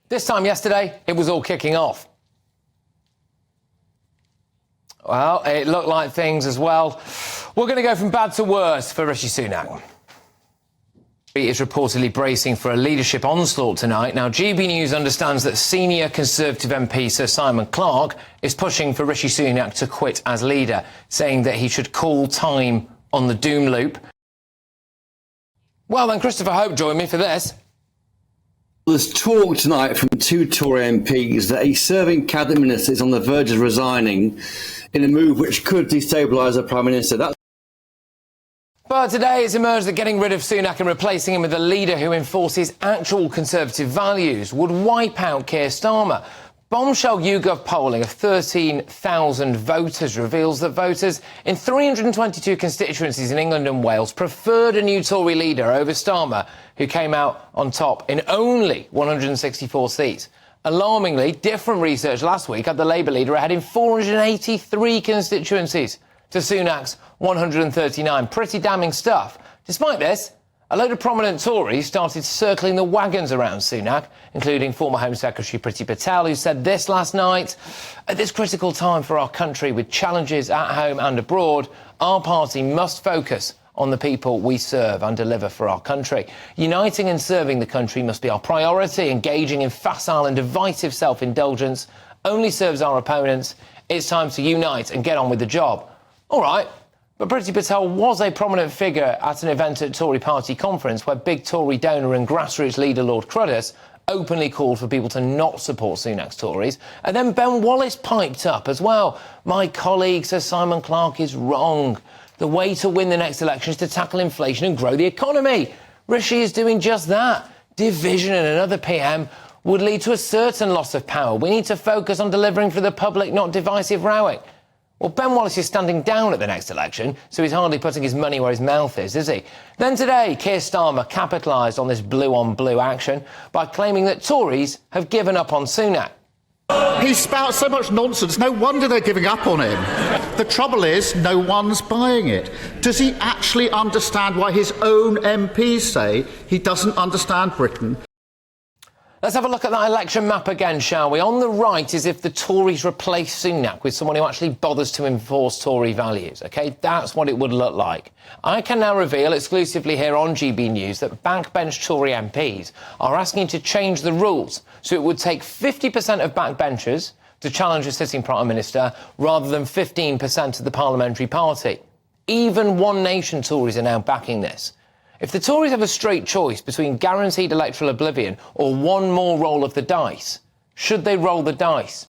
This time yesterday, it was all kicking off. Well, it looked like things as well. We're going to go from bad to worse for Rishi Sunak. He is reportedly bracing for a leadership onslaught tonight. Now, GB News understands that senior Conservative MP Sir Simon Clarke is pushing for Rishi Sunak to quit as leader, saying that he should call time on the doom loop. Well, then Christopher Hope joined me for this. There's talk tonight from two Tory MPs that a serving cabinet minister is on the verge of resigning in a move which could destabilise the Prime Minister. But today it's emerged that getting rid of Sunak and replacing him with a leader who enforces actual Conservative values would wipe out Keir Starmer. Bombshell YouGov polling of 13,000 voters reveals that voters in 322 constituencies in England and Wales preferred a new Tory leader over Starmer, who came out on top in only 164 seats. Alarmingly, different research last week had the Labour leader ahead in 483 constituencies to Sunak's 139. Pretty damning stuff. Despite this, a load of prominent Tories started circling the wagons around Sunak, including former Home Secretary Priti Patel, who said this last night: "At this critical time for our country, with challenges at home and abroad, our party must focus on the people we serve and deliver for our country. Uniting and serving the country must be our priority. Engaging in facile and divisive self-indulgence only serves our opponents. It's time to unite and get on with the job." All right. But Priti Patel was a prominent figure at an event at Tory party conference where big Tory donor and grassroots leader Lord Cruddas openly called for people to not support Sunak's Tories. And then Ben Wallace piped up as well. "My colleague Sir Simon Clarke is wrong. The way to win the next election is to tackle inflation and grow the economy." Rishi is doing just that. Division in another PM would lead to a certain loss of power. We need to focus on delivering for the public, not divisive rowing. Well, Ben Wallace is standing down at the next election, so he's hardly putting his money where his mouth is he? Then today, Keir Starmer capitalised on this blue-on-blue action by claiming that Tories have given up on Sunak. He spouts so much nonsense, no wonder they're giving up on him. The trouble is, no one's buying it. Does he actually understand why his own MPs say he doesn't understand Britain? Let's have a look at that election map again, shall we? On the right is if the Tories replace Sunak with someone who actually bothers to enforce Tory values, OK? That's what it would look like. I can now reveal exclusively here on GB News that Backbench Tory MPs are asking to change the rules so it would take 50% of backbenchers to challenge a sitting Prime Minister rather than 15% of the parliamentary party. Even One Nation Tories are now backing this. If the Tories have a straight choice between guaranteed electoral oblivion or one more roll of the dice, should they roll the dice?